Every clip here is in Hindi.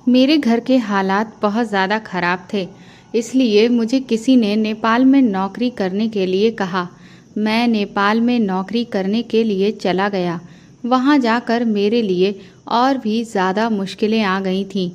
मेरे घर के हालात बहुत ज़्यादा ख़राब थे, इसलिए मुझे किसी ने नेपाल में नौकरी करने के लिए कहा। मैं नेपाल में नौकरी करने के लिए चला गया। वहाँ जाकर मेरे लिए और भी ज़्यादा मुश्किलें आ गई थीं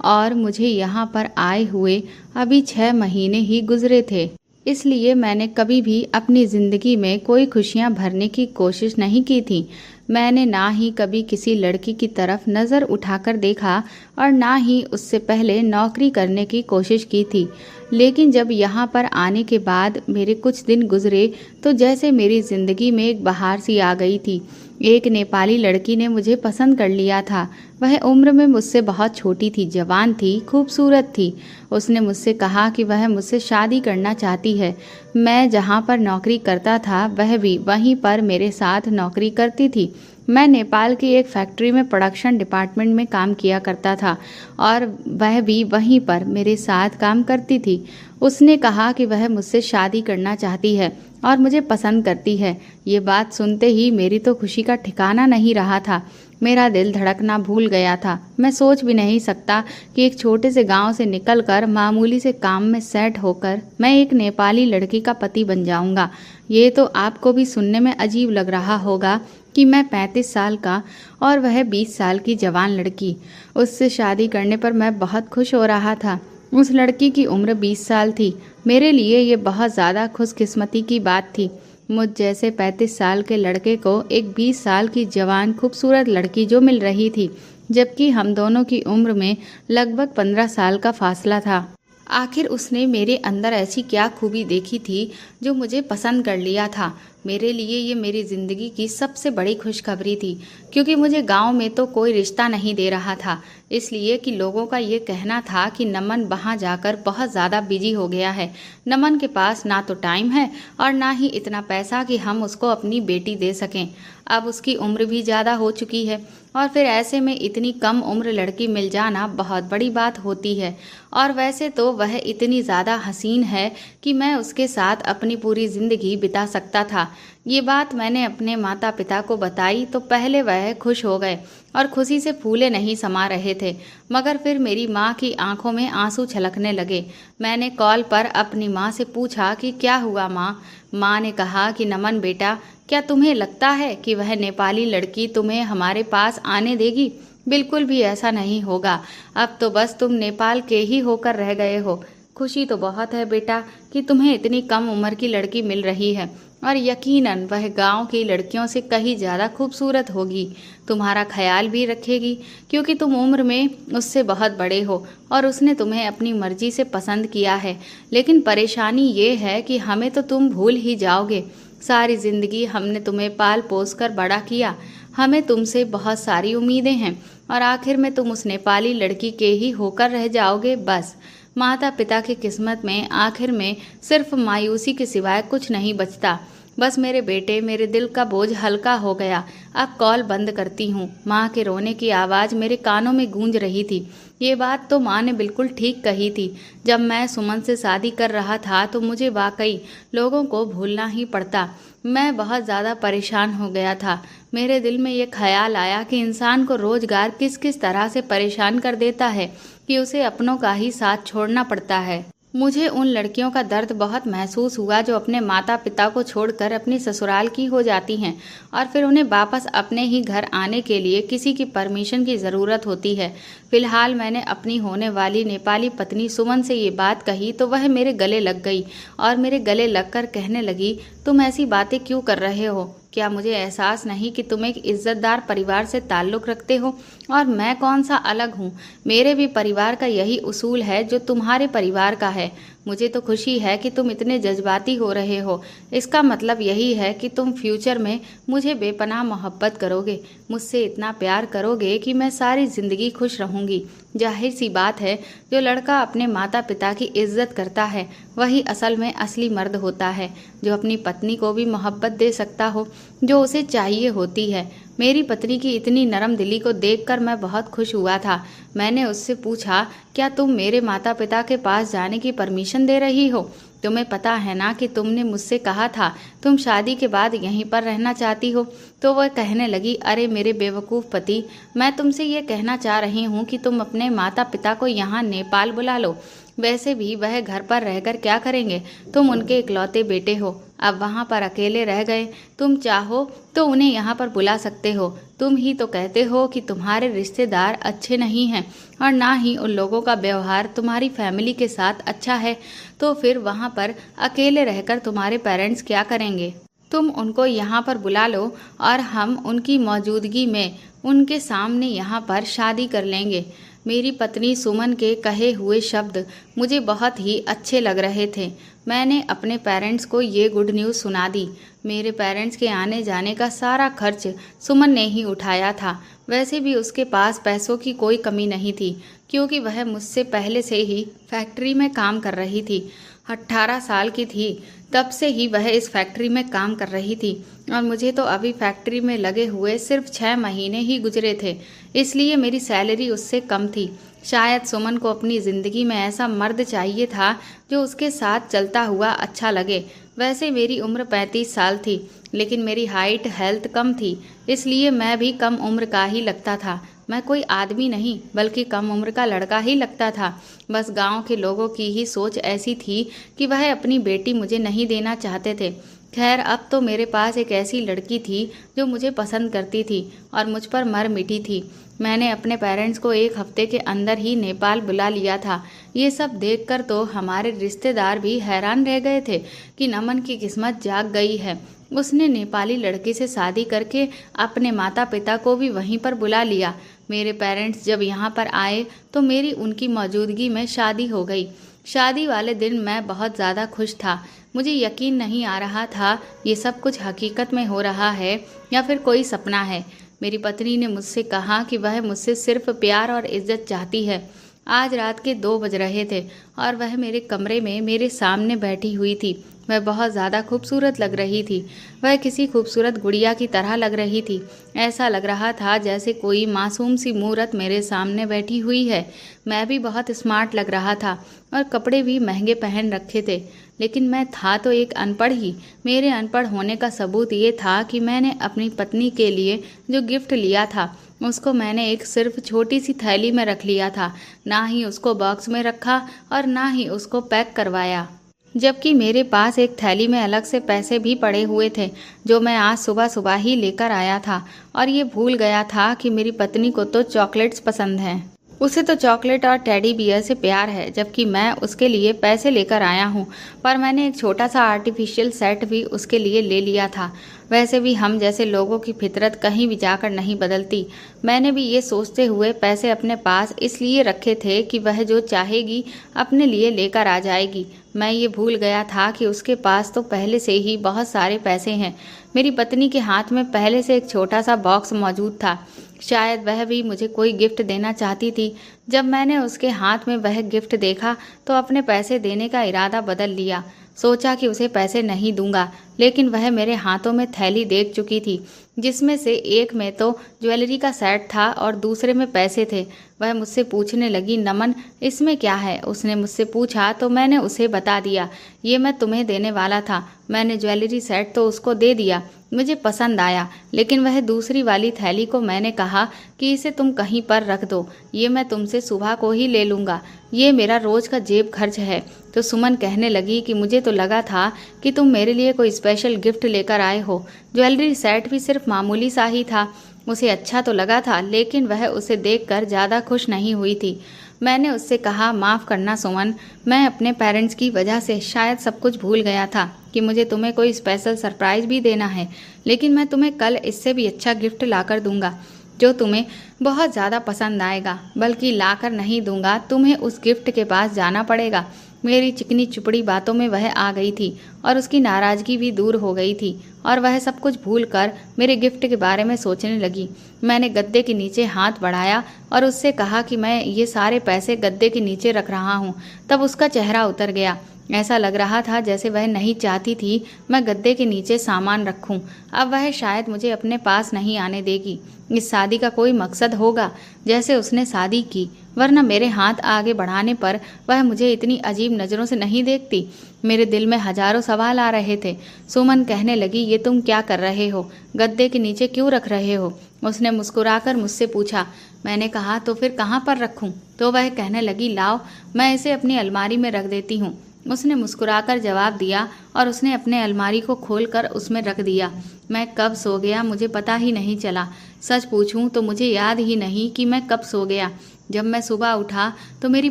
और मुझे यहाँ पर आए हुए अभी 6 महीने ही गुज़रे थे। इसलिए मैंने कभी भी अपनी ज़िंदगी में कोई खुशियाँ भरने की कोशिश नहीं की थी। मैंने ना ही कभी किसी लड़की की तरफ नज़र उठाकर देखा और ना ही उससे पहले नौकरी करने की कोशिश की थी। लेकिन जब यहाँ पर आने के बाद मेरे कुछ दिन गुजरे तो जैसे मेरी ज़िंदगी में एक बहार सी आ गई थी। एक नेपाली लड़की ने मुझे पसंद कर लिया था। वह उम्र में मुझसे बहुत छोटी थी, जवान थी, खूबसूरत थी। उसने मुझसे कहा कि वह मुझसे शादी करना चाहती है। मैं जहाँ पर नौकरी करता था वह भी वहीं पर मेरे साथ नौकरी करती थी। मैं नेपाल की एक फैक्ट्री में प्रोडक्शन डिपार्टमेंट में काम किया करता था और वह भी वहीं पर मेरे साथ काम करती थी। उसने कहा कि वह मुझसे शादी करना चाहती है और मुझे पसंद करती है। ये बात सुनते ही मेरी तो खुशी का ठिकाना नहीं रहा था। मेरा दिल धड़कना भूल गया था। मैं सोच भी नहीं सकता कि एक छोटे से गांव से निकलकर मामूली से काम में सेट होकर मैं एक नेपाली लड़की का पति बन जाऊंगा। ये तो आपको भी सुनने में अजीब लग रहा होगा कि मैं 35 साल का और वह 20 साल की जवान लड़की। उससे शादी करने पर मैं बहुत खुश हो रहा था। उस लड़की की उम्र 20 साल थी। मेरे लिए ये बहुत ज़्यादा खुशकिस्मती की बात थी। मुझ जैसे 35 साल के लड़के को एक 20 साल की जवान खूबसूरत लड़की जो मिल रही थी, जबकि हम दोनों की उम्र में लगभग 15 साल का फासला था। आखिर उसने मेरे अंदर ऐसी क्या खूबी देखी थी जो मुझे पसंद कर लिया था। मेरे लिए ये मेरी ज़िंदगी की सबसे बड़ी खुशखबरी थी, क्योंकि मुझे गांव में तो कोई रिश्ता नहीं दे रहा था, इसलिए कि लोगों का ये कहना था कि नमन वहाँ जाकर बहुत ज़्यादा बिजी हो गया है। नमन के पास ना तो टाइम है और ना ही इतना पैसा कि हम उसको अपनी बेटी दे सकें। अब उसकी उम्र भी ज़्यादा हो चुकी है और फिर ऐसे में इतनी कम उम्र लड़की मिल जाना बहुत बड़ी बात होती है। और वैसे तो वह इतनी ज़्यादा हसीन है कि मैं उसके साथ अपनी पूरी ज़िंदगी बिता सकता था। ये बात मैंने अपने माता पिता को बताई तो पहले वह खुश हो गए और खुशी से फूले नहीं समा रहे थे, मगर फिर मेरी माँ की आंखों में आंसू छलकने लगे। मैंने कॉल पर अपनी माँ से पूछा कि क्या हुआ माँ। माँ ने कहा कि नमन बेटा, क्या तुम्हें लगता है कि वह नेपाली लड़की तुम्हें हमारे पास आने देगी? बिल्कुल भी ऐसा नहीं होगा। अब तो बस तुम नेपाल के ही होकर रह गए हो। खुशी तो बहुत है बेटा कि तुम्हें इतनी कम उम्र की लड़की मिल रही है और यकीनन वह गांव की लड़कियों से कहीं ज़्यादा खूबसूरत होगी। तुम्हारा ख्याल भी रखेगी, क्योंकि तुम उम्र में उससे बहुत बड़े हो और उसने तुम्हें अपनी मर्जी से पसंद किया है। लेकिन परेशानी ये है कि हमें तो तुम भूल ही जाओगे। सारी ज़िंदगी हमने तुम्हें पाल पोस कर बड़ा किया। हमें तुमसे बहुत सारी उम्मीदें हैं और आखिर में तुम उस नेपाली लड़की के ही होकर रह जाओगे बस। माता पिता की किस्मत में आखिर में सिर्फ मायूसी के सिवाय कुछ नहीं बचता। बस मेरे बेटे, मेरे दिल का बोझ हल्का हो गया। अब कॉल बंद करती हूँ। माँ के रोने की आवाज़ मेरे कानों में गूंज रही थी। ये बात तो माँ ने बिल्कुल ठीक कही थी। जब मैं सुमन से शादी कर रहा था तो मुझे वाकई लोगों को भूलना ही पड़ता। मैं बहुत ज़्यादा परेशान हो गया था। मेरे दिल में ये ख्याल आया कि इंसान को रोज़गार किस किस तरह से परेशान कर देता है कि उसे अपनों का ही साथ छोड़ना पड़ता है। मुझे उन लड़कियों का दर्द बहुत महसूस हुआ जो अपने माता पिता को छोड़कर अपनी ससुराल की हो जाती हैं और फिर उन्हें वापस अपने ही घर आने के लिए किसी की परमिशन की ज़रूरत होती है। फिलहाल मैंने अपनी होने वाली नेपाली पत्नी सुमन से ये बात कही तो वह मेरे गले लग गई और मेरे गले लगकर कहने लगी, तुम ऐसी बातें क्यों कर रहे हो? क्या मुझे एहसास नहीं कि तुम एक इज्जतदार परिवार से ताल्लुक़ रखते हो और मैं कौन सा अलग हूँ? मेरे भी परिवार का यही उसूल है जो तुम्हारे परिवार का है। मुझे तो खुशी है कि तुम इतने जज्बाती हो रहे हो। इसका मतलब यही है कि तुम फ्यूचर में मुझे बेपनाह मोहब्बत करोगे, मुझसे इतना प्यार करोगे कि मैं सारी ज़िंदगी खुश रहूँगी। जाहिर सी बात है, जो लड़का अपने माता पिता की इज्जत करता है वही असल में असली मर्द होता है, जो अपनी पत्नी को भी मोहब्बत दे सकता हो जो उसे चाहिए होती है। मेरी पत्नी की इतनी नरम दिली को देखकर मैं बहुत खुश हुआ था। मैंने उससे पूछा, क्या तुम मेरे माता पिता के पास जाने की परमिशन दे रही हो? तुम्हें पता है ना कि तुमने मुझसे कहा था तुम शादी के बाद यहीं पर रहना चाहती हो। तो वह कहने लगी, अरे मेरे बेवकूफ़ पति, मैं तुमसे ये कहना चाह रही हूँ कि तुम अपने माता पिता को यहाँ नेपाल बुला लो। वैसे भी वह घर पर रहकर क्या करेंगे, तुम उनके इकलौते बेटे हो, अब वहाँ पर अकेले रह गए। तुम चाहो तो उन्हें यहाँ पर बुला सकते हो। तुम ही तो कहते हो कि तुम्हारे रिश्तेदार अच्छे नहीं हैं और ना ही उन लोगों का व्यवहार तुम्हारी फैमिली के साथ अच्छा है, तो फिर वहाँ पर अकेले रहकर तुम्हारे पेरेंट्स क्या करेंगे। तुम उनको यहाँ पर बुला लो और हम उनकी मौजूदगी में उनके सामने यहाँ पर शादी कर लेंगे। मेरी पत्नी सुमन के कहे हुए शब्द मुझे बहुत ही अच्छे लग रहे थे। मैंने अपने पेरेंट्स को ये गुड न्यूज़ सुना दी। मेरे पेरेंट्स के आने जाने का सारा खर्च सुमन ने ही उठाया था। वैसे भी उसके पास पैसों की कोई कमी नहीं थी, क्योंकि वह मुझसे पहले से ही फैक्ट्री में काम कर रही थी। 18 साल की थी तब से ही वह इस फैक्ट्री में काम कर रही थी और मुझे तो अभी फैक्ट्री में लगे हुए सिर्फ 6 महीने ही गुजरे थे, इसलिए मेरी सैलरी उससे कम थी। शायद सुमन को अपनी ज़िंदगी में ऐसा मर्द चाहिए था जो उसके साथ चलता हुआ अच्छा लगे। वैसे मेरी उम्र 35 साल थी, लेकिन मेरी हाइट हेल्थ कम थी, इसलिए मैं भी कम उम्र का ही लगता था। मैं कोई आदमी नहीं बल्कि कम उम्र का लड़का ही लगता था। बस गांव के लोगों की ही सोच ऐसी थी कि वह अपनी बेटी मुझे नहीं देना चाहते थे। खैर, अब तो मेरे पास एक ऐसी लड़की थी जो मुझे पसंद करती थी और मुझ पर मर मिटी थी। मैंने अपने पेरेंट्स को 1 हफ्ते के अंदर ही नेपाल बुला लिया था। ये सब देखकर तो हमारे रिश्तेदार भी हैरान रह गए थे कि नमन की किस्मत जाग गई है। उसने नेपाली लड़की से शादी करके अपने माता पिता को भी वहीं पर बुला लिया। मेरे पेरेंट्स जब यहाँ पर आए तो मेरी उनकी मौजूदगी में शादी हो गई। शादी वाले दिन मैं बहुत ज़्यादा खुश था। मुझे यकीन नहीं आ रहा था ये सब कुछ हकीकत में हो रहा है या फिर कोई सपना है। मेरी पत्नी ने मुझसे कहा कि वह मुझसे सिर्फ प्यार और इज्जत चाहती है। आज रात के 2 बज रहे थे और वह मेरे कमरे में मेरे सामने बैठी हुई थी। वह बहुत ज़्यादा खूबसूरत लग रही थी। वह किसी खूबसूरत गुड़िया की तरह लग रही थी। ऐसा लग रहा था जैसे कोई मासूम सी मूरत मेरे सामने बैठी हुई है। मैं भी बहुत स्मार्ट लग रहा था और कपड़े भी महंगे पहन रखे थे, लेकिन मैं था तो एक अनपढ़ ही। मेरे अनपढ़ होने का सबूत ये था कि मैंने अपनी पत्नी के लिए जो गिफ्ट लिया था उसको मैंने एक सिर्फ छोटी सी थैली में रख लिया था। ना ही उसको बॉक्स में रखा और ना ही उसको पैक करवाया, जबकि मेरे पास एक थैली में अलग से पैसे भी पड़े हुए थे जो मैं आज सुबह सुबह ही लेकर आया था। और ये भूल गया था कि मेरी पत्नी को तो चॉकलेट्स पसंद हैं। उसे तो चॉकलेट और टेडी बियर से प्यार है, जबकि मैं उसके लिए पैसे लेकर आया हूँ। पर मैंने एक छोटा सा आर्टिफिशियल सेट भी उसके लिए ले लिया था। वैसे भी हम जैसे लोगों की फितरत कहीं भी जाकर नहीं बदलती। मैंने भी ये सोचते हुए पैसे अपने पास इसलिए रखे थे कि वह जो चाहेगी अपने लिए लेकर आ जाएगी। मैं ये भूल गया था कि उसके पास तो पहले से ही बहुत सारे पैसे हैं। मेरी पत्नी के हाथ में पहले से एक छोटा सा बॉक्स मौजूद था। शायद वह भी मुझे कोई गिफ्ट देना चाहती थी। जब मैंने उसके हाथ में वह गिफ्ट देखा तो अपने पैसे देने का इरादा बदल लिया। सोचा कि उसे पैसे नहीं दूंगा, लेकिन वह मेरे हाथों में थैली देख चुकी थी जिसमें से एक में तो ज्वेलरी का सेट था और दूसरे में पैसे थे। वह मुझसे पूछने लगी, नमन इसमें क्या है? उसने मुझसे पूछा तो मैंने उसे बता दिया, ये मैं तुम्हें देने वाला था। मैंने ज्वेलरी सेट तो उसको दे दिया, मुझे पसंद आया, लेकिन वह दूसरी वाली थैली को मैंने कहा कि इसे तुम कहीं पर रख दो, ये मैं तुमसे सुबह को ही ले लूँगा, ये मेरा रोज़ का जेब खर्च है। तो सुमन कहने लगी कि मुझे तो लगा था कि तुम मेरे लिए कोई स्पेशल गिफ्ट लेकर आए हो। ज्वेलरी सेट भी सिर्फ मामूली सा ही था। उसे अच्छा तो लगा था, लेकिन वह उसे देखकर ज़्यादा खुश नहीं हुई थी। मैंने उससे कहा, माफ़ करना सुमन, मैं अपने पेरेंट्स की वजह से शायद सब कुछ भूल गया था कि मुझे तुम्हें कोई स्पेशल सरप्राइज़ भी देना है, लेकिन मैं तुम्हें कल इससे भी अच्छा गिफ्ट लाकर दूंगा जो तुम्हें बहुत ज़्यादा पसंद आएगा। बल्कि लाकर नहीं दूंगा, तुम्हें उस गिफ्ट के पास जाना पड़ेगा। मेरी चिकनी चुपड़ी बातों में वह आ गई थी और उसकी नाराज़गी भी दूर हो गई थी और वह सब कुछ भूलकर मेरे गिफ्ट के बारे में सोचने लगी। मैंने गद्दे के नीचे हाथ बढ़ाया और उससे कहा कि मैं ये सारे पैसे गद्दे के नीचे रख रहा हूँ। तब उसका चेहरा उतर गया। ऐसा लग रहा था जैसे वह नहीं चाहती थी मैं गद्दे के नीचे सामान रखूं। अब वह शायद मुझे अपने पास नहीं आने देगी। इस शादी का कोई मकसद होगा जैसे उसने शादी की, वरना मेरे हाथ आगे बढ़ाने पर वह मुझे इतनी अजीब नज़रों से नहीं देखती। मेरे दिल में हजारों सवाल आ रहे थे। सुमन कहने लगी, ये तुम क्या कर रहे हो? गद्दे के नीचे क्यों रख रहे हो? उसने मुस्कुराकर मुझसे पूछा। मैंने कहा, तो फिर कहाँ पर रखूं? तो वह कहने लगी, लाओ मैं इसे अपनी अलमारी में रख देती हूँ। उसने मुस्कुराकर जवाब दिया और उसने अपने अलमारी को खोलकर उसमें रख दिया। मैं कब सो गया मुझे पता ही नहीं चला। सच पूछूं तो मुझे याद ही नहीं कि मैं कब सो गया। जब मैं सुबह उठा तो मेरी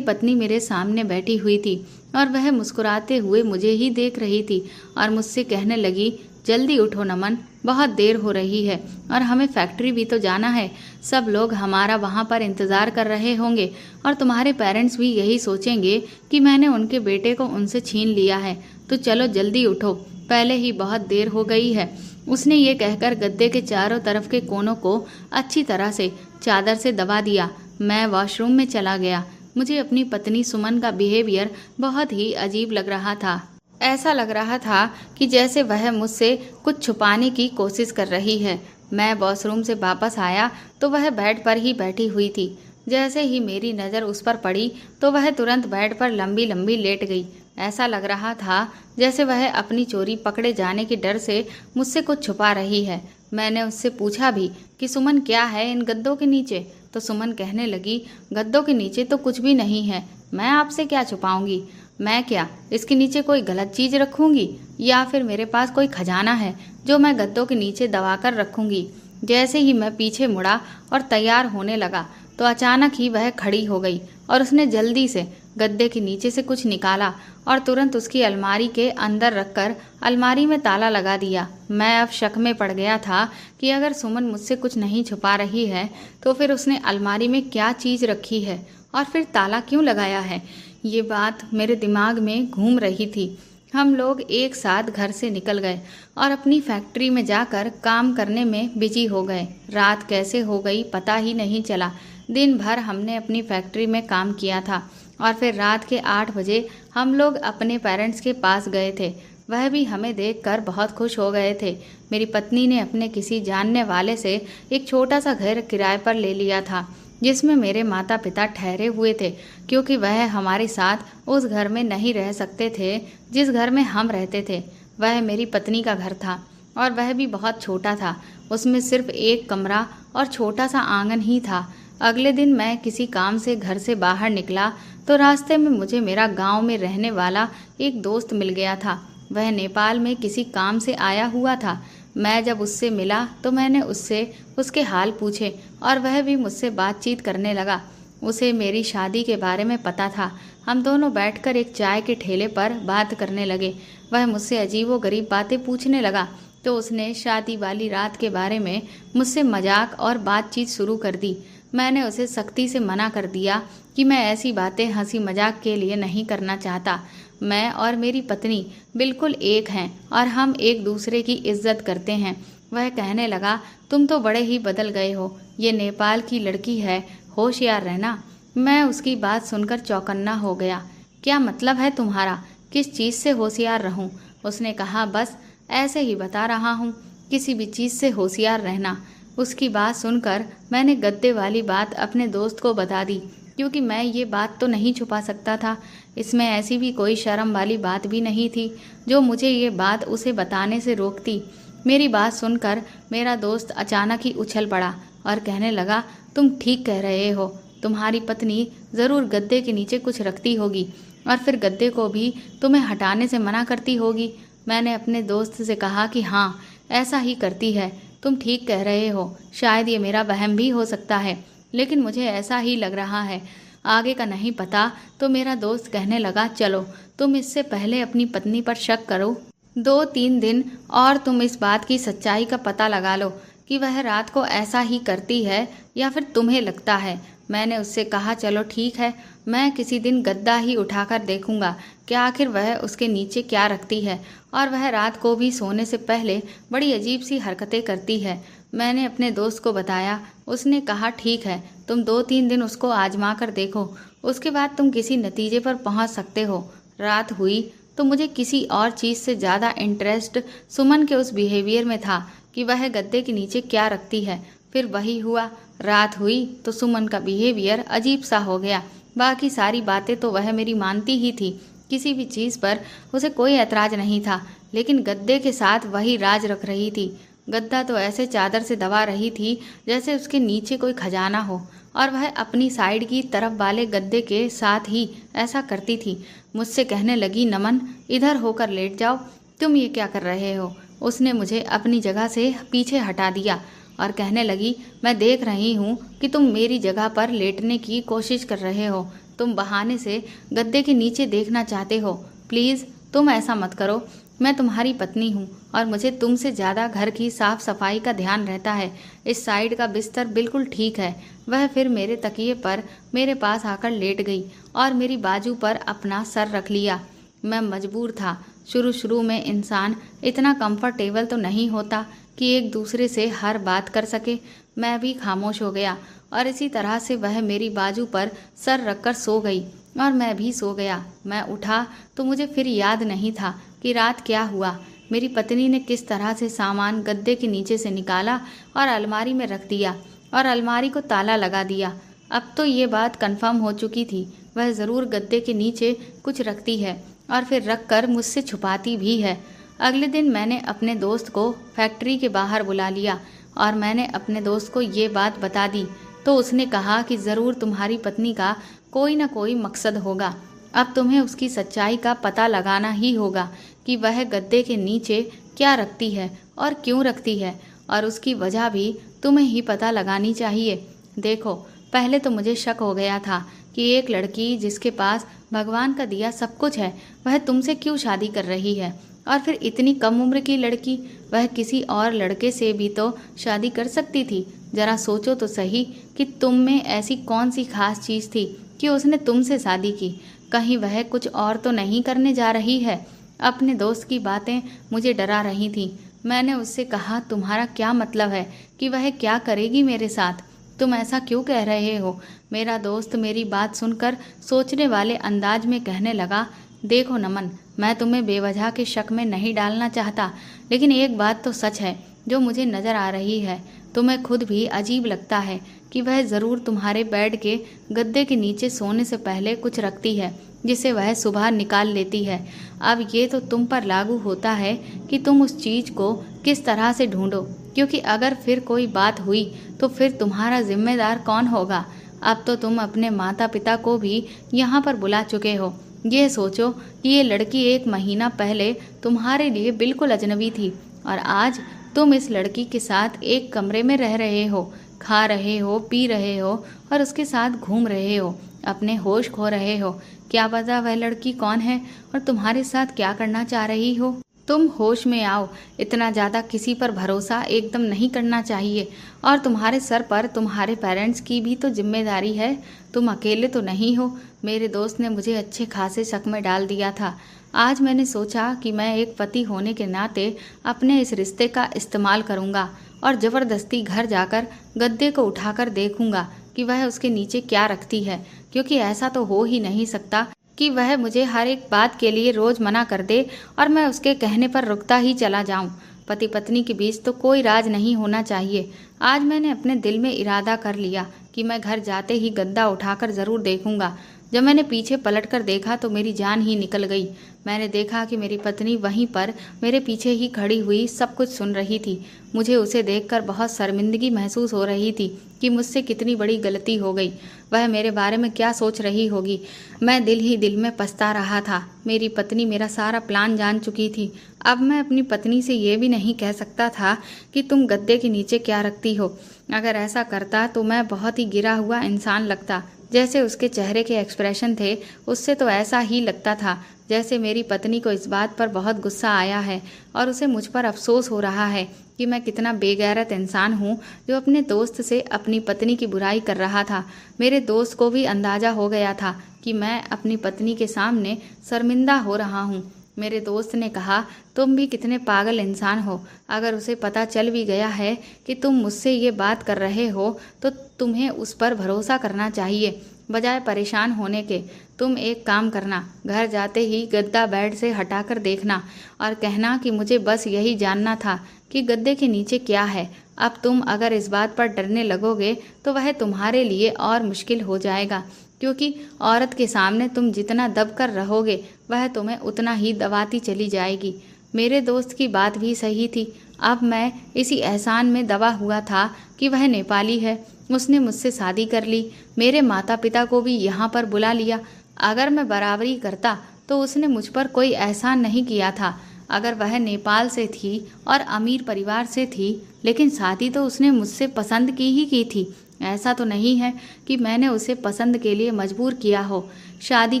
पत्नी मेरे सामने बैठी हुई थी और वह मुस्कुराते हुए मुझे ही देख रही थी और मुझसे कहने लगी, जल्दी उठो नमन, बहुत देर हो रही है और हमें फैक्ट्री भी तो जाना है। सब लोग हमारा वहाँ पर इंतज़ार कर रहे होंगे और तुम्हारे पेरेंट्स भी यही सोचेंगे कि मैंने उनके बेटे को उनसे छीन लिया है। तो चलो जल्दी उठो, पहले ही बहुत देर हो गई है। उसने ये कहकर गद्दे के चारों तरफ के कोनों को अच्छी तरह से चादर से दबा दिया। मैं वॉशरूम में चला गया। मुझे अपनी पत्नी सुमन का बिहेवियर बहुत ही अजीब लग रहा था। ऐसा लग रहा था कि जैसे वह मुझसे कुछ छुपाने की कोशिश कर रही है। मैं वॉशरूम से वापस आया तो वह बेड पर ही बैठी हुई थी। जैसे ही मेरी नज़र उस पर पड़ी तो वह तुरंत बेड पर लंबी लंबी लेट गई। ऐसा लग रहा था जैसे वह अपनी चोरी पकड़े जाने के डर से मुझसे कुछ छुपा रही है। मैंने उससे पूछा भी कि सुमन, क्या है इन गद्दों के नीचे? तो सुमन कहने लगी, गद्दों के नीचे तो कुछ भी नहीं है, मैं आपसे क्या छुपाऊंगी? मैं क्या इसके नीचे कोई गलत चीज़ रखूंगी या फिर मेरे पास कोई खजाना है जो मैं गद्दों के नीचे दबाकर रखूंगी? जैसे ही मैं पीछे मुड़ा और तैयार होने लगा तो अचानक ही वह खड़ी हो गई और उसने जल्दी से गद्दे के नीचे से कुछ निकाला और तुरंत उसकी अलमारी के अंदर रखकर अलमारी में ताला लगा दिया। मैं अब शक में पड़ गया था कि अगर सुमन मुझसे कुछ नहीं छुपा रही है तो फिर उसने अलमारी में क्या चीज़ रखी है और फिर ताला क्यों लगाया है। ये बात मेरे दिमाग में घूम रही थी। हम लोग एक साथ घर से निकल गए और अपनी फैक्ट्री में जाकर काम करने में बिजी हो गए। रात कैसे हो गई पता ही नहीं चला। दिन भर हमने अपनी फैक्ट्री में काम किया था और फिर रात के 8 बजे हम लोग अपने पेरेंट्स के पास गए थे। वह भी हमें देखकर बहुत खुश हो गए थे। मेरी पत्नी ने अपने किसी जानने वाले से एक छोटा सा घर किराए पर ले लिया था जिसमें मेरे माता पिता ठहरे हुए थे, क्योंकि वह हमारे साथ उस घर में नहीं रह सकते थे जिस घर में हम रहते थे। वह मेरी पत्नी का घर था और वह भी बहुत छोटा था। उसमें सिर्फ एक कमरा और छोटा सा आंगन ही था। अगले दिन मैं किसी काम से घर से बाहर निकला तो रास्ते में मुझे मेरा गांव में रहने वाला एक दोस्त मिल गया था। वह नेपाल में किसी काम से आया हुआ था। मैं जब उससे मिला तो मैंने उससे उसके हाल पूछे और वह भी मुझसे बातचीत करने लगा। उसे मेरी शादी के बारे में पता था। हम दोनों बैठकर एक चाय के ठेले पर बात करने लगे। वह मुझसे अजीबोगरीब बातें पूछने लगा तो उसने शादी वाली रात के बारे में मुझसे मजाक और बातचीत शुरू कर दी। मैंने उसे सख्ती से मना कर दिया कि मैं ऐसी बातें हंसी मजाक के लिए नहीं करना चाहता। मैं और मेरी पत्नी बिल्कुल एक हैं और हम एक दूसरे की इज्जत करते हैं। वह कहने लगा, तुम तो बड़े ही बदल गए हो, ये नेपाल की लड़की है, होशियार रहना। मैं उसकी बात सुनकर चौकन्ना हो गया। क्या मतलब है तुम्हारा? किस चीज़ से होशियार रहूं? उसने कहा, बस ऐसे ही बता रहा हूँ, किसी भी चीज़ से होशियार रहना। उसकी बात सुनकर मैंने गद्दे वाली बात अपने दोस्त को बता दी, क्योंकि मैं ये बात तो नहीं छुपा सकता था। इसमें ऐसी भी कोई शर्म वाली बात भी नहीं थी जो मुझे ये बात उसे बताने से रोकती। मेरी बात सुनकर मेरा दोस्त अचानक ही उछल पड़ा और कहने लगा, तुम ठीक कह रहे हो, तुम्हारी पत्नी ज़रूर गद्दे के नीचे कुछ रखती होगी और फिर गद्दे को भी तुम्हें हटाने से मना करती होगी। मैंने अपने दोस्त से कहा कि हाँ, ऐसा ही करती है, तुम ठीक कह रहे हो, शायद ये मेरा वहम भी हो सकता है, लेकिन मुझे ऐसा ही लग रहा है, आगे का नहीं पता। तो मेरा दोस्त कहने लगा, चलो तुम इससे पहले अपनी पत्नी पर शक करो 2-3 दिन और तुम इस बात की सच्चाई का पता लगा लो कि वह रात को ऐसा ही करती है या फिर तुम्हें लगता है। मैंने उससे कहा, चलो ठीक है, मैं किसी दिन गद्दा ही उठाकर देखूंगा कि आखिर वह उसके नीचे क्या रखती है। और वह रात को भी सोने से पहले बड़ी अजीब सी हरकतें करती है। मैंने अपने दोस्त को बताया। उसने कहा, ठीक है, तुम 2-3 दिन उसको आजमा कर देखो, उसके बाद तुम किसी नतीजे पर पहुंच सकते हो। रात हुई, तो मुझे किसी और चीज़ से ज़्यादा इंटरेस्ट सुमन के उस बिहेवियर में था कि वह गद्दे के नीचे क्या रखती है। फिर वही हुआ, रात हुई तो सुमन का बिहेवियर अजीब सा हो गया। बाकी सारी बातें तो वह मेरी मानती ही थी, किसी भी चीज़ पर उसे कोई ऐतराज़ नहीं था, लेकिन गद्दे के साथ वही राज रख रही थी। गद्दा तो ऐसे चादर से दबा रही थी जैसे उसके नीचे कोई खजाना हो, और वह अपनी साइड की तरफ वाले गद्दे के साथ ही ऐसा करती थी। मुझसे कहने लगी, नमन इधर होकर लेट जाओ, तुम ये क्या कर रहे हो। उसने मुझे अपनी जगह से पीछे हटा दिया और कहने लगी, मैं देख रही हूँ कि तुम मेरी जगह पर लेटने की कोशिश कर रहे हो। तुम बहाने से गद्दे के नीचे देखना चाहते हो। प्लीज़ तुम ऐसा मत करो। मैं तुम्हारी पत्नी हूँ और मुझे तुमसे ज़्यादा घर की साफ सफाई का ध्यान रहता है। इस साइड का बिस्तर बिल्कुल ठीक है। वह फिर मेरे तकिए पर मेरे पास आकर लेट गई और मेरी बाजू पर अपना सर रख लिया। मैं मजबूर था। शुरू शुरू में इंसान इतना कंफर्टेबल तो नहीं होता कि एक दूसरे से हर बात कर सके। मैं भी खामोश हो गया और इसी तरह से वह मेरी बाजू पर सर रखकर सो गई और मैं भी सो गया। मैं उठा तो मुझे फिर याद नहीं था कि रात क्या हुआ। मेरी पत्नी ने किस तरह से सामान गद्दे के नीचे से निकाला और अलमारी में रख दिया और अलमारी को ताला लगा दिया। अब तो ये बात कंफर्म हो चुकी थी, वह ज़रूर गद्दे के नीचे कुछ रखती है और फिर रख कर मुझसे छुपाती भी है। अगले दिन मैंने अपने दोस्त को फैक्ट्री के बाहर बुला लिया और मैंने अपने दोस्त को ये बात बता दी तो उसने कहा कि ज़रूर तुम्हारी पत्नी का कोई ना कोई मकसद होगा। अब तुम्हें उसकी सच्चाई का पता लगाना ही होगा कि वह गद्दे के नीचे क्या रखती है और क्यों रखती है, और उसकी वजह भी तुम्हें ही पता लगानी चाहिए। देखो, पहले तो मुझे शक हो गया था कि एक लड़की जिसके पास भगवान का दिया सब कुछ है, वह तुमसे क्यों शादी कर रही है। और फिर इतनी कम उम्र की लड़की, वह किसी और लड़के से भी तो शादी कर सकती थी। जरा सोचो तो सही कि तुम में ऐसी कौन सी खास चीज़ थी कि उसने तुमसे शादी की। कहीं वह कुछ और तो नहीं करने जा रही है। अपने दोस्त की बातें मुझे डरा रही थी। मैंने उससे कहा, तुम्हारा क्या मतलब है कि वह क्या करेगी मेरे साथ? तुम ऐसा क्यों कह रहे हो? मेरा दोस्त मेरी बात सुनकर सोचने वाले अंदाज में कहने लगा, देखो नमन, मैं तुम्हें बेवजह के शक में नहीं डालना चाहता, लेकिन एक बात तो सच है जो मुझे नज़र आ रही है। तुम्हें खुद भी अजीब लगता है कि वह ज़रूर तुम्हारे बेड के गद्दे के नीचे सोने से पहले कुछ रखती है जिसे वह सुबह निकाल लेती है। अब ये तो तुम पर लागू होता है कि तुम उस चीज़ को किस तरह से ढूंढो, क्योंकि अगर फिर कोई बात हुई तो फिर तुम्हारा जिम्मेदार कौन होगा। अब तो तुम अपने माता पिता को भी यहाँ पर बुला चुके हो। ये सोचो कि ये लड़की 1 महीना पहले तुम्हारे लिए बिल्कुल अजनबी थी और आज तुम इस लड़की के साथ एक कमरे में रह रहे हो, खा रहे हो, पी रहे हो और उसके साथ घूम रहे हो, अपने होश खो रहे हो। क्या पता वह लड़की कौन है और तुम्हारे साथ क्या करना चाह रही हो। तुम होश में आओ। इतना ज़्यादा किसी पर भरोसा एकदम नहीं करना चाहिए, और तुम्हारे सर पर तुम्हारे पेरेंट्स की भी तो जिम्मेदारी है। तुम अकेले तो नहीं हो। मेरे दोस्त ने मुझे अच्छे खासे शक में डाल दिया था। आज मैंने सोचा कि मैं एक पति होने के नाते अपने इस रिश्ते का इस्तेमाल करूंगा और ज़बरदस्ती घर जाकर गद्दे को उठाकर देखूंगा कि वह उसके नीचे क्या रखती है, क्योंकि ऐसा तो हो ही नहीं सकता कि वह मुझे हर एक बात के लिए रोज़ मना कर दे और मैं उसके कहने पर रुकता ही चला जाऊं। पति पत्नी के बीच तो कोई राज नहीं होना चाहिए। आज मैंने अपने दिल में इरादा कर लिया कि मैं घर जाते ही गद्दा उठाकर ज़रूर देखूंगा। जब मैंने पीछे पलटकर देखा तो मेरी जान ही निकल गई। मैंने देखा कि मेरी पत्नी वहीं पर मेरे पीछे ही खड़ी हुई सब कुछ सुन रही थी। मुझे उसे देखकर बहुत शर्मिंदगी महसूस हो रही थी कि मुझसे कितनी बड़ी गलती हो गई। वह मेरे बारे में क्या सोच रही होगी। मैं दिल ही दिल में पछता रहा था। मेरी पत्नी मेरा सारा प्लान जान चुकी थी। अब मैं अपनी पत्नी से ये भी नहीं कह सकता था कि तुम गद्दे के नीचे क्या रखती हो। अगर ऐसा करता तो मैं बहुत ही गिरा हुआ इंसान लगता। जैसे उसके चेहरे के एक्सप्रेशन थे, उससे तो ऐसा ही लगता था जैसे मेरी पत्नी को इस बात पर बहुत गुस्सा आया है और उसे मुझ पर अफसोस हो रहा है कि मैं कितना बेगैरत इंसान हूँ जो अपने दोस्त से अपनी पत्नी की बुराई कर रहा था। मेरे दोस्त को भी अंदाज़ा हो गया था कि मैं अपनी पत्नी के सामने शर्मिंदा हो रहा हूँ। मेरे दोस्त ने कहा, तुम भी कितने पागल इंसान हो। अगर उसे पता चल भी गया है कि तुम मुझसे ये बात कर रहे हो तो तुम्हें उस पर भरोसा करना चाहिए। बजाय परेशान होने के। तुम एक काम करना, घर जाते ही गद्दा बेड से हटाकर देखना और कहना कि मुझे बस यही जानना था कि गद्दे के नीचे क्या है। अब तुम अगर इस बात पर डरने लगोगे तो वह तुम्हारे लिए और मुश्किल हो जाएगा, क्योंकि औरत के सामने तुम जितना दब कर रहोगे वह तुम्हें उतना ही दबाती चली जाएगी। मेरे दोस्त की बात भी सही थी। अब मैं इसी एहसान में दबा हुआ था कि वह नेपाली है, उसने मुझसे शादी कर ली, मेरे माता पिता को भी यहाँ पर बुला लिया। अगर मैं बराबरी करता तो उसने मुझ पर कोई एहसान नहीं किया था। अगर वह नेपाल से थी और अमीर परिवार से थी, लेकिन शादी तो उसने मुझसे पसंद की थी। ऐसा तो नहीं है कि मैंने उसे पसंद के लिए मजबूर किया हो, शादी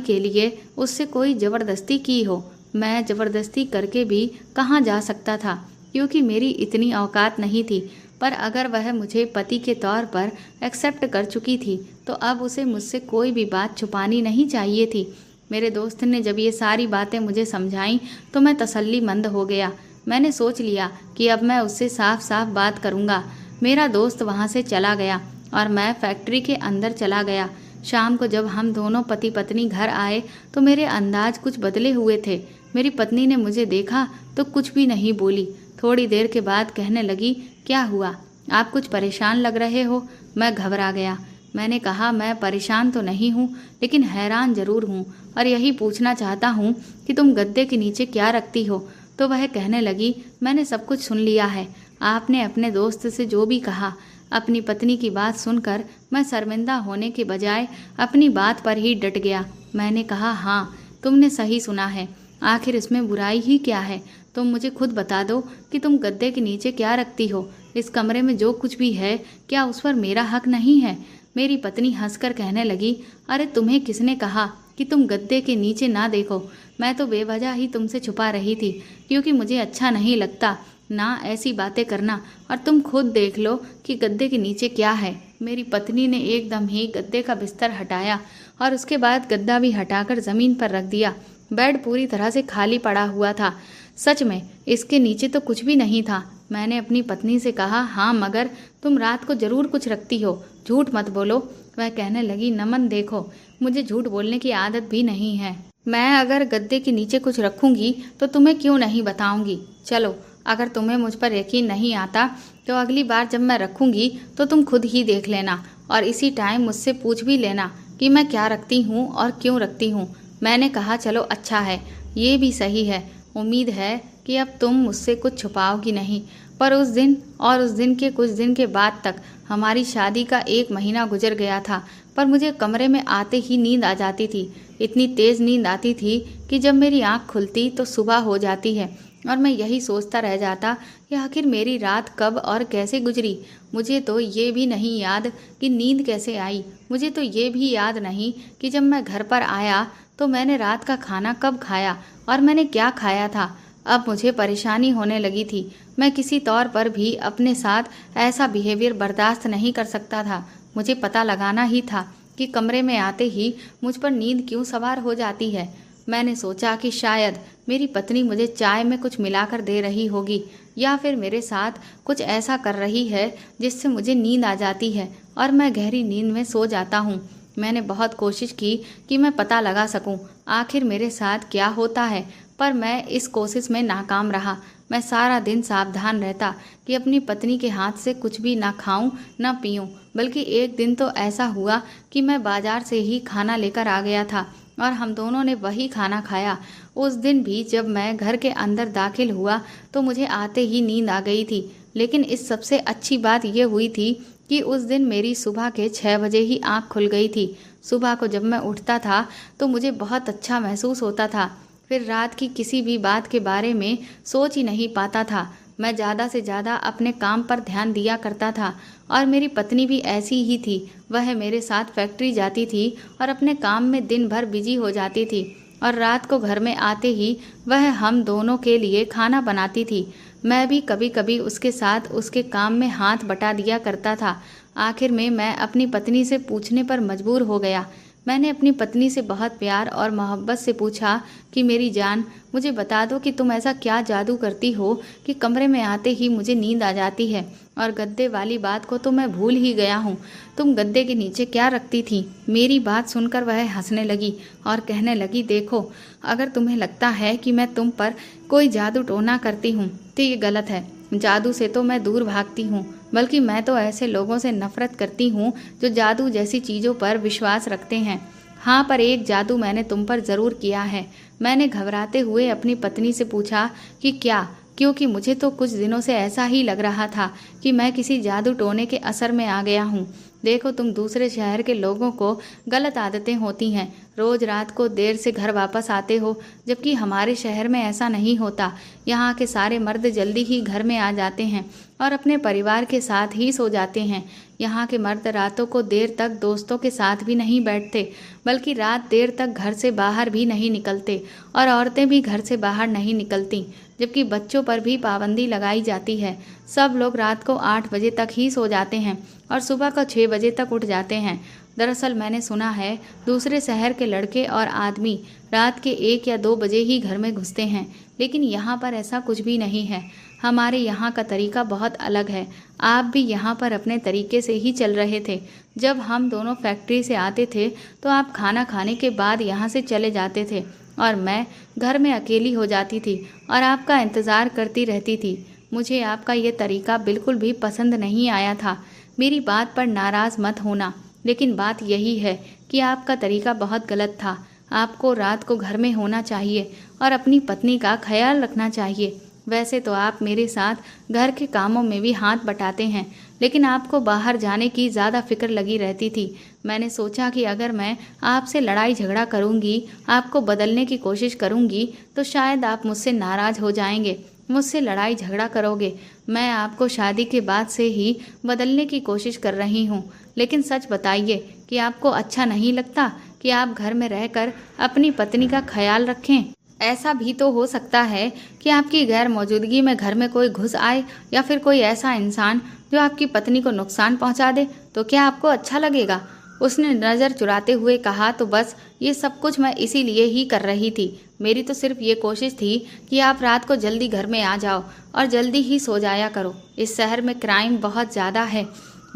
के लिए उससे कोई ज़बरदस्ती की हो। मैं ज़बरदस्ती करके भी कहाँ जा सकता था, क्योंकि मेरी इतनी औकात नहीं थी। पर अगर वह मुझे पति के तौर पर एक्सेप्ट कर चुकी थी तो अब उसे मुझसे कोई भी बात छुपानी नहीं चाहिए थी। मेरे दोस्त ने जब ये सारी बातें मुझे समझाईं तो मैं तसल्लीमंद हो गया। मैंने सोच लिया कि अब मैं उससे साफ साफ बात करूँगा। मेरा दोस्त वहाँ से चला गया और मैं फैक्ट्री के अंदर चला गया। शाम को जब हम दोनों पति पत्नी घर आए तो मेरे अंदाज कुछ बदले हुए थे। मेरी पत्नी ने मुझे देखा तो कुछ भी नहीं बोली। थोड़ी देर के बाद कहने लगी, क्या हुआ, आप कुछ परेशान लग रहे हो। मैं घबरा गया। मैंने कहा, मैं परेशान तो नहीं हूँ, लेकिन हैरान ज़रूर हूँ और यही पूछना चाहता हूँ कि तुम गद्दे के नीचे क्या रखती हो। तो वह कहने लगी, मैंने सब कुछ सुन लिया है, आपने अपने दोस्त से जो भी कहा। अपनी पत्नी की बात सुनकर मैं शर्मिंदा होने के बजाय अपनी बात पर ही डट गया। मैंने कहा, हाँ, तुमने सही सुना है, आखिर इसमें बुराई ही क्या है। तुम मुझे खुद बता दो कि तुम गद्दे के नीचे क्या रखती हो। इस कमरे में जो कुछ भी है, क्या उस पर मेरा हक नहीं है। मेरी पत्नी हंसकर कहने लगी, अरे तुम्हें किसने कहा कि तुम गद्दे के नीचे ना देखो। मैं तो बेवजह ही तुमसे छुपा रही थी, क्योंकि मुझे अच्छा नहीं लगता ना ऐसी बातें करना, और तुम खुद देख लो कि गद्दे के नीचे क्या है। मेरी पत्नी ने एकदम ही गद्दे का बिस्तर हटाया और उसके बाद गद्दा भी हटाकर ज़मीन पर रख दिया। बेड पूरी तरह से खाली पड़ा हुआ था। सच में इसके नीचे तो कुछ भी नहीं था। मैंने अपनी पत्नी से कहा, हाँ, मगर तुम रात को ज़रूर कुछ रखती हो, झूठ मत बोलो। वह कहने लगी, नमन देखो, मुझे झूठ बोलने की आदत भी नहीं है। मैं अगर गद्दे के नीचे कुछ रखूंगी तो तुम्हें क्यों नहीं बताऊंगी। चलो, अगर तुम्हें मुझ पर यकीन नहीं आता तो अगली बार जब मैं रखूंगी तो तुम खुद ही देख लेना और इसी टाइम मुझसे पूछ भी लेना कि मैं क्या रखती हूँ और क्यों रखती हूँ। मैंने कहा, चलो अच्छा है, ये भी सही है। उम्मीद है कि अब तुम मुझसे कुछ छुपाओगी नहीं। पर उस दिन और उस दिन के कुछ दिन के बाद तक हमारी शादी का 1 महीना गुजर गया था, पर मुझे कमरे में आते ही नींद आ जाती थी। इतनी तेज़ नींद आती थी कि जब मेरी आँख खुलती तो सुबह हो जाती है और मैं यही सोचता रह जाता कि आखिर मेरी रात कब और कैसे गुजरी। मुझे तो ये भी नहीं याद कि नींद कैसे आई। मुझे तो ये भी याद नहीं कि जब मैं घर पर आया तो मैंने रात का खाना कब खाया और मैंने क्या खाया था। अब मुझे परेशानी होने लगी थी। मैं किसी तौर पर भी अपने साथ ऐसा बिहेवियर बर्दाश्त नहीं कर सकता था। मुझे पता लगाना ही था कि कमरे में आते ही मुझ पर नींद क्यों सवार हो जाती है। मैंने सोचा कि शायद मेरी पत्नी मुझे चाय में कुछ मिलाकर दे रही होगी या फिर मेरे साथ कुछ ऐसा कर रही है जिससे मुझे नींद आ जाती है और मैं गहरी नींद में सो जाता हूँ। मैंने बहुत कोशिश की कि मैं पता लगा सकूं आखिर मेरे साथ क्या होता है, पर मैं इस कोशिश में नाकाम रहा। मैं सारा दिन सावधान रहता कि अपनी पत्नी के हाथ से कुछ भी ना खाऊं ना पीऊं। बल्कि एक दिन तो ऐसा हुआ कि मैं बाजार से ही खाना लेकर आ गया था और हम दोनों ने वही खाना खाया। उस दिन भी जब मैं घर के अंदर दाखिल हुआ तो मुझे आते ही नींद आ गई थी। लेकिन इस सबसे अच्छी बात यह हुई थी कि उस दिन मेरी सुबह के 6 बजे ही आँख खुल गई थी। सुबह को जब मैं उठता था तो मुझे बहुत अच्छा महसूस होता था। फिर रात की किसी भी बात के बारे में सोच ही नहीं पाता था। मैं ज़्यादा से ज़्यादा अपने काम पर ध्यान दिया करता था और मेरी पत्नी भी ऐसी ही थी। वह मेरे साथ फैक्ट्री जाती थी और अपने काम में दिन भर बिजी हो जाती थी और रात को घर में आते ही वह हम दोनों के लिए खाना बनाती थी। मैं भी कभी कभी उसके साथ उसके काम में हाथ बटा दिया करता था। आखिर में मैं अपनी पत्नी से पूछने पर मजबूर हो गया। मैंने अपनी पत्नी से बहुत प्यार और मोहब्बत से पूछा कि मेरी जान, मुझे बता दो कि तुम ऐसा क्या जादू करती हो कि कमरे में आते ही मुझे नींद आ जाती है, और गद्दे वाली बात को तो मैं भूल ही गया हूँ। तुम गद्दे के नीचे क्या रखती थी? मेरी बात सुनकर वह हंसने लगी और कहने लगी, देखो, अगर तुम्हें लगता है कि मैं तुम पर कोई जादू टोना करती हूँ तो ये गलत है। जादू से तो मैं दूर भागती हूँ, बल्कि मैं तो ऐसे लोगों से नफरत करती हूँ जो जादू जैसी चीज़ों पर विश्वास रखते हैं। हाँ, पर एक जादू मैंने तुम पर ज़रूर किया है। मैंने घबराते हुए अपनी पत्नी से पूछा कि क्या, क्योंकि मुझे तो कुछ दिनों से ऐसा ही लग रहा था कि मैं किसी जादू टोने के असर में आ गया हूँ। देखो, तुम दूसरे शहर के लोगों को गलत आदतें होती हैं, रोज रात को देर से घर वापस आते हो, जबकि हमारे शहर में ऐसा नहीं होता। यहाँ के सारे मर्द जल्दी ही घर में आ जाते हैं और अपने परिवार के साथ ही सो जाते हैं। यहाँ के मर्द रातों को देर तक दोस्तों के साथ भी नहीं बैठते, बल्कि रात देर तक घर से बाहर भी नहीं निकलते, और औरतें भी घर से बाहर नहीं निकलती, जबकि बच्चों पर भी पाबंदी लगाई जाती है। सब लोग रात को 8 बजे तक ही सो जाते हैं और सुबह को 6 बजे तक उठ जाते हैं। दरअसल मैंने सुना है दूसरे शहर के लड़के और आदमी रात के 1 या 2 बजे ही घर में घुसते हैं, लेकिन यहाँ पर ऐसा कुछ भी नहीं है। हमारे यहाँ का तरीका बहुत अलग है। आप भी यहाँ पर अपने तरीके से ही चल रहे थे। जब हम दोनों फैक्ट्री से आते थे तो आप खाना खाने के बाद यहाँ से चले जाते थे और मैं घर में अकेली हो जाती थी और आपका इंतज़ार करती रहती थी। मुझे आपका ये तरीका बिल्कुल भी पसंद नहीं आया था। मेरी बात पर नाराज़ मत होना, लेकिन बात यही है कि आपका तरीका बहुत गलत था। आपको रात को घर में होना चाहिए और अपनी पत्नी का ख्याल रखना चाहिए। वैसे तो आप मेरे साथ घर के कामों में भी हाथ बटाते हैं, लेकिन आपको बाहर जाने की ज़्यादा फिक्र लगी रहती थी। मैंने सोचा कि अगर मैं आपसे लड़ाई झगड़ा करूंगी, आपको बदलने की कोशिश करूंगी, तो शायद आप मुझसे नाराज़ हो जाएंगे, मुझसे लड़ाई झगड़ा करोगे। मैं आपको शादी के बाद से ही बदलने की कोशिश कर रही हूँ, लेकिन सच बताइए कि आपको अच्छा नहीं लगता कि आप घर में रहकर अपनी पत्नी का ख्याल रखें? ऐसा भी तो हो सकता है कि आपकी गैर मौजूदगी में घर में कोई घुस आए, या फिर कोई ऐसा इंसान जो आपकी पत्नी को नुकसान पहुंचा दे, तो क्या आपको अच्छा लगेगा? उसने नज़र चुराते हुए कहा, तो बस ये सब कुछ मैं इसीलिए ही कर रही थी। मेरी तो सिर्फ ये कोशिश थी कि आप रात को जल्दी घर में आ जाओ और जल्दी ही सो जाया करो। इस शहर में क्राइम बहुत ज़्यादा है।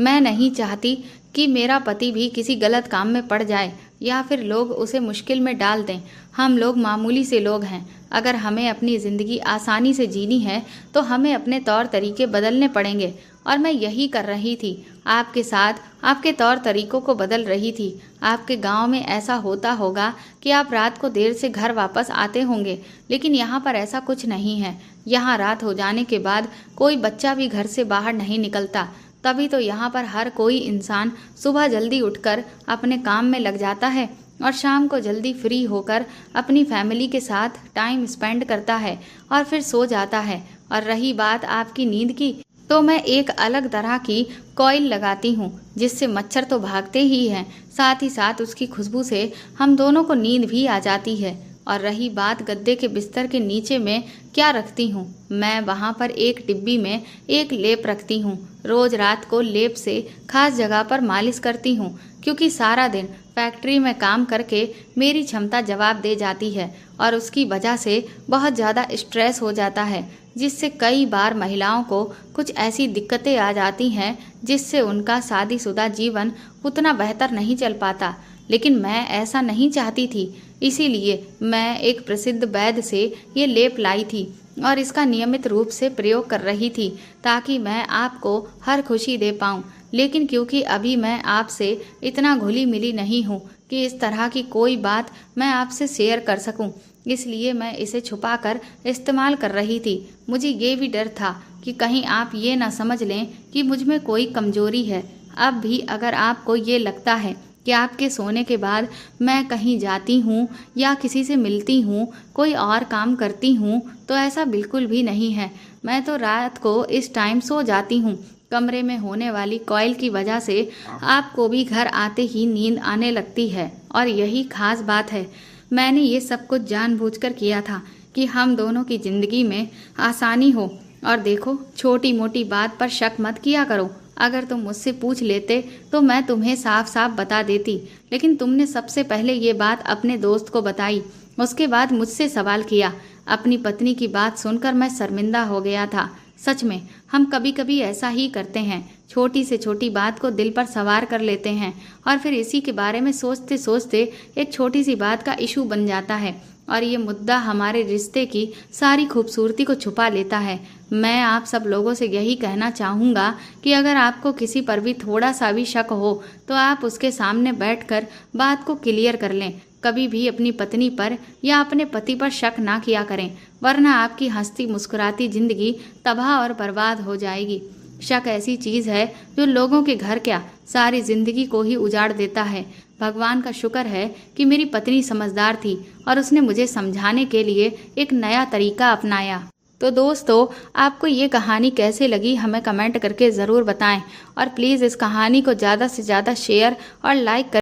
मैं नहीं चाहती कि मेरा पति भी किसी गलत काम में पड़ जाए या फिर लोग उसे मुश्किल में डाल दें। हम लोग मामूली से लोग हैं। अगर हमें अपनी ज़िंदगी आसानी से जीनी है तो हमें अपने तौर तरीके बदलने पड़ेंगे, और मैं यही कर रही थी। आपके साथ आपके तौर तरीकों को बदल रही थी। आपके गांव में ऐसा होता होगा कि आप रात को देर से घर वापस आते होंगे, लेकिन यहाँ पर ऐसा कुछ नहीं है। यहाँ रात हो जाने के बाद कोई बच्चा भी घर से बाहर नहीं निकलता। तभी तो यहाँ पर हर कोई इंसान सुबह जल्दी उठकर अपने काम में लग जाता है और शाम को जल्दी फ्री होकर अपनी फैमिली के साथ टाइम स्पेंड करता है और फिर सो जाता है। और रही बात आपकी नींद की, तो मैं एक अलग तरह की कॉइल लगाती हूँ जिससे मच्छर तो भागते ही हैं, साथ ही साथ उसकी खुशबू से हम दोनों को नींद भी आ जाती है। और रही बात गद्दे के बिस्तर के नीचे में क्या रखती हूँ, मैं वहाँ पर एक डिब्बी में एक लेप रखती हूँ। रोज रात को लेप से खास जगह पर मालिश करती हूँ, क्योंकि सारा दिन फैक्ट्री में काम करके मेरी क्षमता जवाब दे जाती है और उसकी वजह से बहुत ज़्यादा स्ट्रेस हो जाता है, जिससे कई बार महिलाओं को कुछ ऐसी दिक्कतें आ जाती हैं जिससे उनका शादीशुदा जीवन उतना बेहतर नहीं चल पाता। लेकिन मैं ऐसा नहीं चाहती थी, इसीलिए मैं एक प्रसिद्ध वैद्य से ये लेप लाई थी और इसका नियमित रूप से प्रयोग कर रही थी ताकि मैं आपको हर खुशी दे पाऊँ। लेकिन क्योंकि अभी मैं आपसे इतना घुली मिली नहीं हूँ कि इस तरह की कोई बात मैं आपसे शेयर कर सकूँ, इसलिए मैं इसे छुपाकर इस्तेमाल कर रही थी। मुझे ये भी डर था कि कहीं आप ये ना समझ लें कि मुझ में कोई कमजोरी है। अब भी अगर आपको ये लगता है कि आपके सोने के बाद मैं कहीं जाती हूँ या किसी से मिलती हूँ, कोई और काम करती हूँ, तो ऐसा बिल्कुल भी नहीं है। मैं तो रात को इस टाइम सो जाती हूँ। कमरे में होने वाली कॉइल की वजह से आपको भी घर आते ही नींद आने लगती है, और यही खास बात है। मैंने ये सब कुछ जानबूझकर किया था कि हम दोनों की ज़िंदगी में आसानी हो। और देखो, छोटी मोटी बात पर शक मत किया करो। अगर तुम मुझसे पूछ लेते तो मैं तुम्हें साफ साफ बता देती, लेकिन तुमने सबसे पहले ये बात अपने दोस्त को बताई, उसके बाद मुझसे सवाल किया। अपनी पत्नी की बात सुनकर मैं शर्मिंदा हो गया था। सच में हम कभी कभी ऐसा ही करते हैं, छोटी से छोटी बात को दिल पर सवार कर लेते हैं और फिर इसी के बारे में सोचते सोचते एक छोटी सी बात का इशू बन जाता है और ये मुद्दा हमारे रिश्ते की सारी खूबसूरती को छुपा लेता है। मैं आप सब लोगों से यही कहना चाहूँगा कि अगर आपको किसी पर भी थोड़ा सा भी शक हो तो आप उसके सामने बैठकर बात को क्लियर कर लें। कभी भी अपनी पत्नी पर या अपने पति पर शक ना किया करें, वरना आपकी हंसती मुस्कुराती जिंदगी तबाह और बर्बाद हो जाएगी। शक ऐसी चीज़ है जो लोगों के घर क्या सारी जिंदगी को ही उजाड़ देता है। भगवान का शुक्र है कि मेरी पत्नी समझदार थी और उसने मुझे समझाने के लिए एक नया तरीका अपनाया। तो दोस्तों, आपको ये कहानी कैसे लगी हमें कमेंट करके ज़रूर बताएं और प्लीज़ इस कहानी को ज़्यादा से ज़्यादा शेयर और लाइक